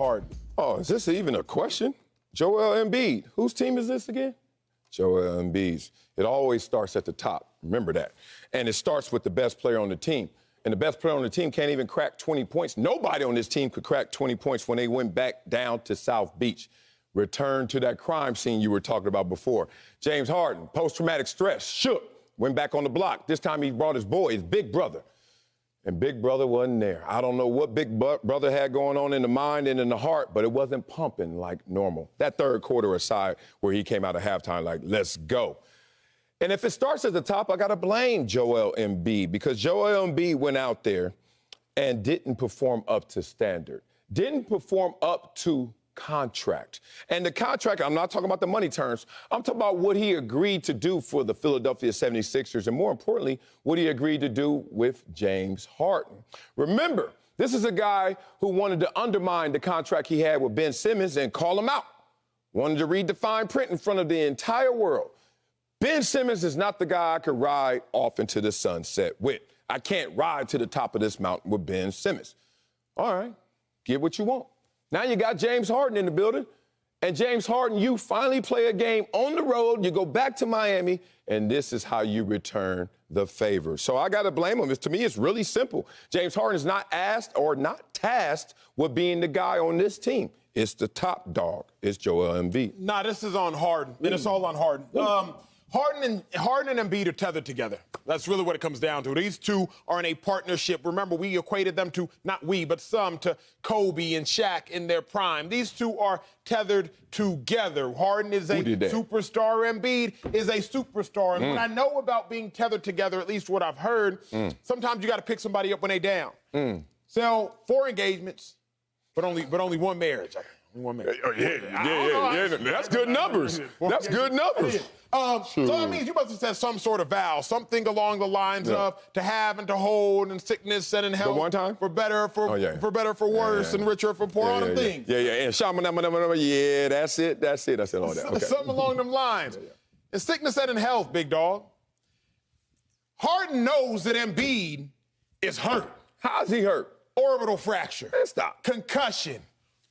Harden. Oh, is this even a question? Joel Embiid. Whose team is this again? Joel Embiid's. It always starts at the top. Remember that. And it starts with the best player on the team. And the best player on the team can't even crack 20 points. Nobody on this team could crack 20 points when they went back down to South Beach. Return to that crime scene you were talking about before. James Harden, post-traumatic stress, shook, went back on the block. This time he brought his boy, his big brother. And Big Brother wasn't there. I don't know what Big Brother had going on in the mind and in the heart, but it wasn't pumping like normal. That third quarter aside where he came out of halftime like, let's go. And if it starts at the top, I got to blame Joel Embiid because Joel Embiid went out there and didn't perform up to standard, didn't perform up to contract. And the contract, I'm not talking about the money terms. I'm talking about what he agreed to do for the Philadelphia 76ers and, more importantly, what he agreed to do with James Harden. Remember, this is a guy who wanted to undermine the contract he had with Ben Simmons and call him out. Wanted to read the fine print in front of the entire world. Ben Simmons is not the guy I could ride off into the sunset with. I can't ride to the top of this mountain with Ben Simmons. All right, get what you want. Now you got James Harden in the building. And James Harden, you finally play a game on the road. You go back to Miami, and this is how you return the favor. So I got to blame him. To me, it's really simple. James Harden is not asked or not tasked with being the guy on this team. It's the top dog. It's Joel Embiid. Nah, this is on Harden, and it's all on Harden. Harden and Embiid are tethered together. That's really what it comes down to. These two are in a partnership. Remember, we equated them to, not we, but some, to Kobe and Shaq in their prime. These two are tethered together. Harden is a superstar. Embiid is a superstar. And what I know about being tethered together, at least what I've heard, sometimes you got to pick somebody up when they're down. Sell 4 engagements, but only one marriage. One marriage. Yeah. That's good numbers. That's good numbers. So that means you must have said some sort of vow, something along the lines of to have and to hold, and sickness and in health. One time? For better, for better, for worse, and richer, for poor, all them things. And yeah, that's it. I said all that. Okay. Something along them lines. In sickness and in health, big dog. Harden knows that Embiid is hurt. How's he hurt? Orbital fracture. Stop. Concussion.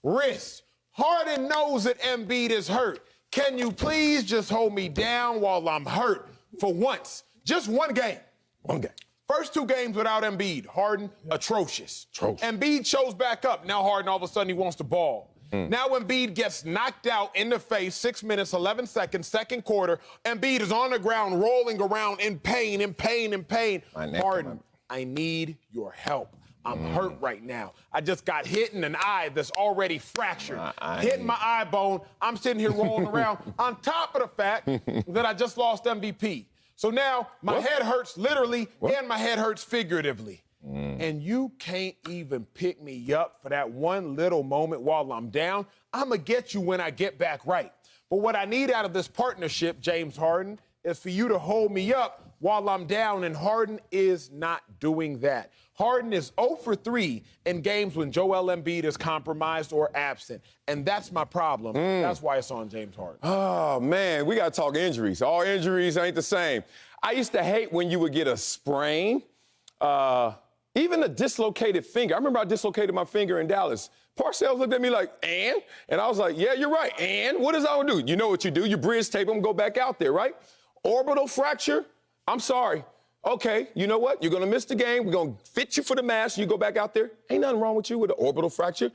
Wrist. Harden knows that Embiid is hurt. Can you please just hold me down while I'm hurt for once? Just one game. One game. First 2 games without Embiid. Harden, atrocious. Embiid shows back up. Now Harden, all of a sudden, he wants the ball. Now Embiid gets knocked out in the face, 6 minutes, 11 seconds, second quarter. Embiid is on the ground, rolling around in pain. Harden, I need your help. I'm hurt right now. I just got hit in an eye that's already fractured. Hitting my eye bone. I'm sitting here rolling around on top of the fact that I just lost MVP. So now my head hurts literally and my head hurts figuratively. And you can't even pick me up for that one little moment while I'm down. I'm going to get you when I get back right. But what I need out of this partnership, James Harden, is for you to hold me up while I'm down, and Harden is not doing that. Harden is 0 for 3 in games when Joel Embiid is compromised or absent, and that's my problem. That's why it's on James Harden. Oh, man, we got to talk injuries. All injuries ain't the same. I used to hate when you would get a sprain, even a dislocated finger. I remember I dislocated my finger in Dallas. Parcells looked at me like, and? And I was like, yeah, you're right. And what is I going to do? You know what you do. You bridge tape them, go back out there, right? Orbital fracture. I'm sorry. Okay, you know what? You're going to miss the game. We're going to fit you for the mask. You go back out there. Ain't nothing wrong with you with an orbital fracture.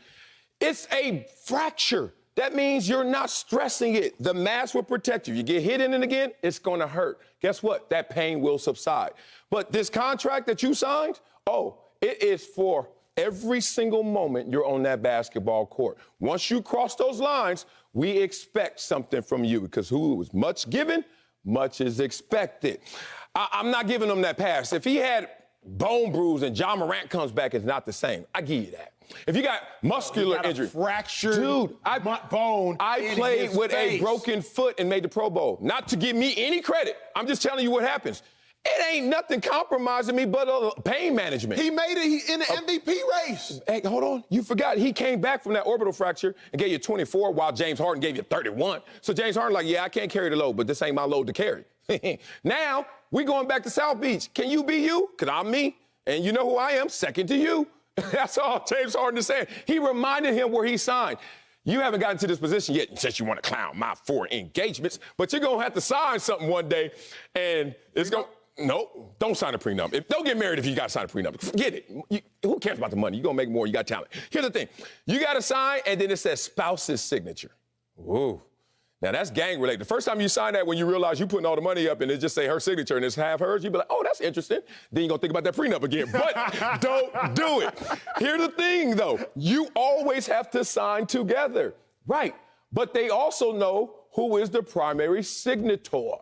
It's a fracture. That means you're not stressing it. The mask will protect you. You get hit in it again, it's going to hurt. Guess what? That pain will subside. But this contract that you signed, it is for every single moment you're on that basketball court. Once you cross those lines, we expect something from you because who is much given, much is expected. I'm not giving him that pass. If he had bone bruise and John Morant comes back, it's not the same. I give you that. If you got muscular injury, fractured bone. I played with a broken foot and made the Pro Bowl. Not to give me any credit. I'm just telling you what happens. It ain't nothing compromising me but pain management. He made it in the MVP race. Hey, hold on. You forgot. He came back from that orbital fracture and gave you 24 while James Harden gave you 31. So James Harden like, yeah, I can't carry the load, but this ain't my load to carry. Now, we going back to South Beach. Can you be you? Because I'm me. And you know who I am? Second to you. That's all James Harden is saying. He reminded him where he signed. You haven't gotten to this position yet since you want to clown my 4 engagements, but you're going to have to sign something one day, and it's going to... No, don't sign a prenup. Don't get married if you got to sign a prenup. Forget it. Who cares about the money? You're going to make more. You got talent. Here's the thing. You got to sign, and then it says spouse's signature. Ooh. Now, that's gang-related. The first time you sign that, when you realize you're putting all the money up and it just say her signature and it's half hers, you be like, oh, that's interesting. Then you're going to think about that prenup again. But don't do it. Here's the thing, though. You always have to sign together. Right. But they also know who is the primary signator.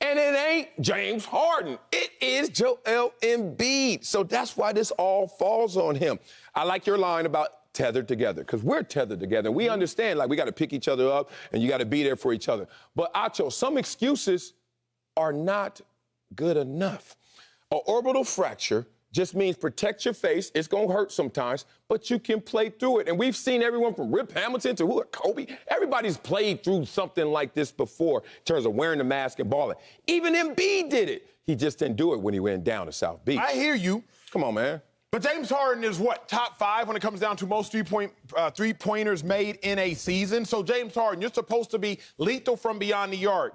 And it ain't James Harden. It is Joel Embiid. So that's why this all falls on him. I like your line about tethered together, because we're tethered together. We understand, like, we got to pick each other up and you got to be there for each other. But, Acho, some excuses are not good enough. An orbital fracture just means protect your face. It's going to hurt sometimes, but you can play through it. And we've seen everyone from Rip Hamilton to Kobe. Everybody's played through something like this before in terms of wearing the mask and balling. Even Embiid did it. He just didn't do it when he went down to South Beach. I hear you. Come on, man. But James Harden is what, top 5 when it comes down to most three-pointers made in a season? So, James Harden, you're supposed to be lethal from beyond the arc,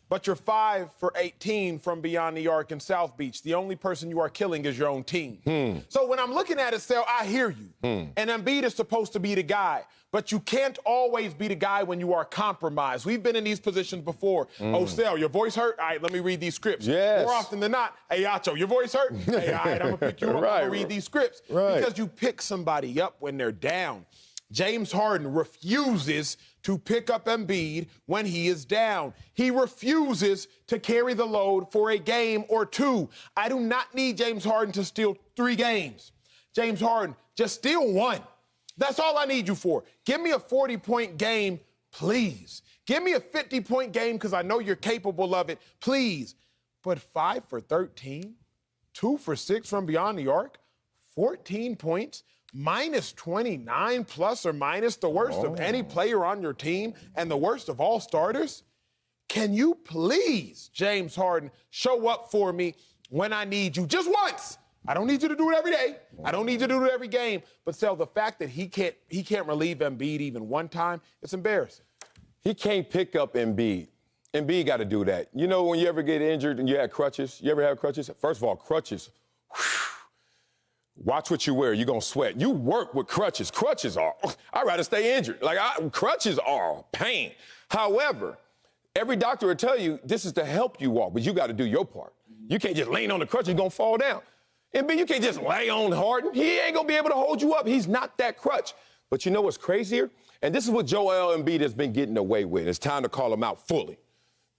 but you're 5 for 18 from beyond the arc in South Beach. The only person you are killing is your own team. So when I'm looking at it, Sel, I hear you. And Embiid is supposed to be the guy. But you can't always be the guy when you are compromised. We've been in these positions before. Oh, Sel, your voice hurt? All right, let me read these scripts. Yes. More often than not, hey, Acho, your voice hurt? Hey, all right, I'm going to pick you up. I'm going to read these scripts. Because you pick somebody up when they're down. James Harden refuses to pick up Embiid when he is down. He refuses to carry the load for a game or 2. I do not need James Harden to steal 3 games. James Harden, just steal 1. That's all I need you for. Give me a 40-point game, please. Give me a 50-point game because I know you're capable of it, please. But 5 for 13, 2 for 6 from beyond the arc, 14 points, minus 29 plus or minus, the worst of any player on your team and the worst of all starters? Can you please, James Harden, show up for me when I need you just once? I don't need you to do it every day. I don't need you to do it every game. But, Sel, the fact that he can't relieve Embiid even one time, it's embarrassing. He can't pick up Embiid. Embiid got to do that. You know, when you ever get injured and you have crutches, you ever have crutches? First of all, crutches, watch what you wear. You're going to sweat. You work with crutches. Crutches are, I'd rather stay injured. Crutches are pain. However, every doctor will tell you this is to help you walk, but you got to do your part. You can't just lean on the crutch. You're going to fall down. Embiid, you can't just lay on Harden. He ain't going to be able to hold you up. He's not that crutch. But you know what's crazier? And this is what Joel Embiid has been getting away with. It's time to call him out fully.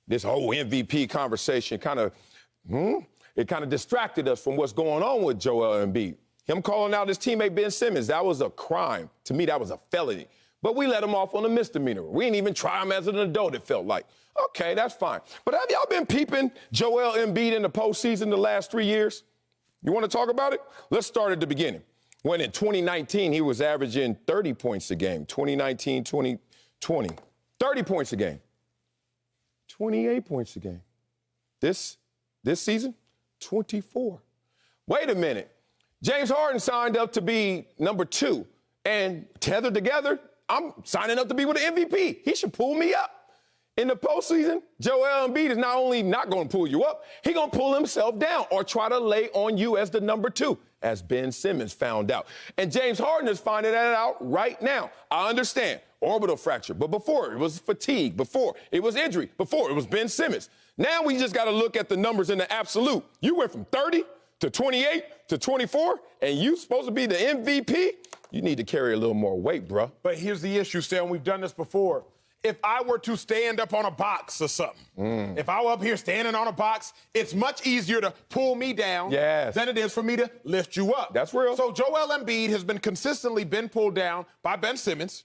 This whole MVP conversation kind of distracted us from what's going on with Joel Embiid. Him calling out his teammate Ben Simmons, that was a crime. To me, that was a felony. But we let him off on a misdemeanor. We didn't even try him as an adult, it felt like. Okay, that's fine. But have y'all been peeping Joel Embiid in the postseason the last 3 years? You want to talk about it? Let's start at the beginning. When in 2019, he was averaging 30 points a game. 2019, 2020, 30 points a game. 28 points a game. This season, 24. Wait a minute. James Harden signed up to be number 2. And tethered together, I'm signing up to be with the MVP. He should pull me up. In the postseason, Joel Embiid is not only not going to pull you up, he's going to pull himself down or try to lay on you as the number 2, as Ben Simmons found out. And James Harden is finding that out right now. I understand, orbital fracture, but before it was fatigue, before it was injury, before it was Ben Simmons. Now we just got to look at the numbers in the absolute. You went from 30 to 28 to 24, and you supposed to be the MVP? You need to carry a little more weight, bruh. But here's the issue, Stan, we've done this before. If I were to stand up on a box or something, if I were up here standing on a box, it's much easier to pull me down than it is for me to lift you up. That's real. So Joel Embiid has been consistently pulled down by Ben Simmons.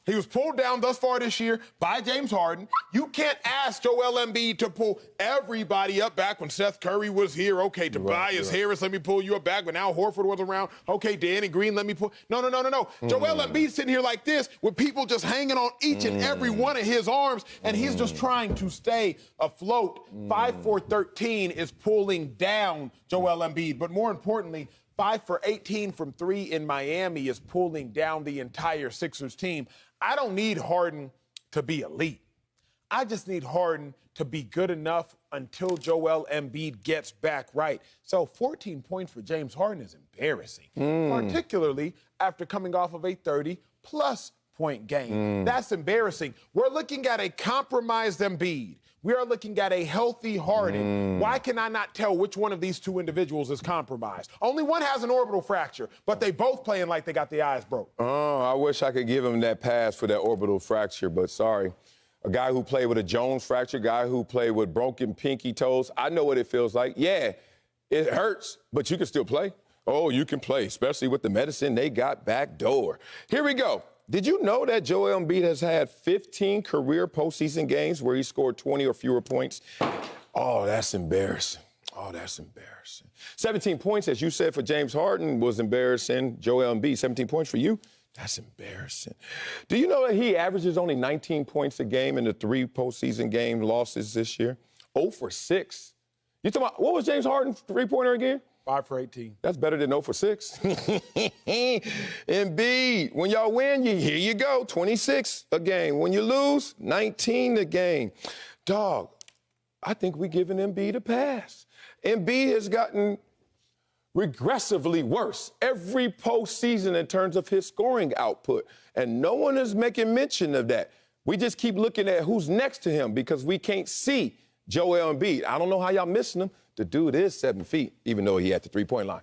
He was pulled down thus far this year by James Harden. You can't ask Joel Embiid to pull everybody up back when Seth Curry was here. Okay, Tobias Harris, let me pull you up back. When Al Horford was around, okay, Danny Green, let me pull. No. Joel Embiid sitting here like this with people just hanging on each and every one of his arms, and he's just trying to stay afloat. 5 for 13 is pulling down Joel Embiid. But more importantly, 5 for 18 from 3 in Miami is pulling down the entire Sixers team. I don't need Harden to be elite. I just need Harden to be good enough until Joel Embiid gets back right. So 14 points for James Harden is embarrassing, particularly after coming off of a 30-plus point game. That's embarrassing. We're looking at a compromised Embiid. We are looking at a healthy Harden. Why can I not tell which one of these two individuals is compromised? Only one has an orbital fracture, but they both playing like they got their eyes broke. Oh, I wish I could give him that pass for that orbital fracture, but sorry. A guy who played with a Jones fracture, guy who played with broken pinky toes. I know what it feels like. Yeah, it hurts, but you can still play. Oh, you can play, especially with the medicine they got back door. Here we go. Did you know that Joel Embiid has had 15 career postseason games where he scored 20 or fewer points? Oh, that's embarrassing. Oh, that's embarrassing. 17 points, as you said, for James Harden was embarrassing. Joel Embiid, 17 points for you? That's embarrassing. Do you know that he averages only 19 points a game in the 3 postseason game losses this year? 0 for 6. You talking about, what was James Harden's three-pointer again? 5 for 18. That's better than 0 for 6. Embiid, when y'all win, here you go, 26 a game. When you lose, 19 a game. Dog, I think we're giving Embiid a pass. Embiid has gotten regressively worse every postseason in terms of his scoring output, and no one is making mention of that. We just keep looking at who's next to him because we can't see Joel Embiid. I don't know how y'all missing him. The dude is 7 feet, even though he had the three-point line.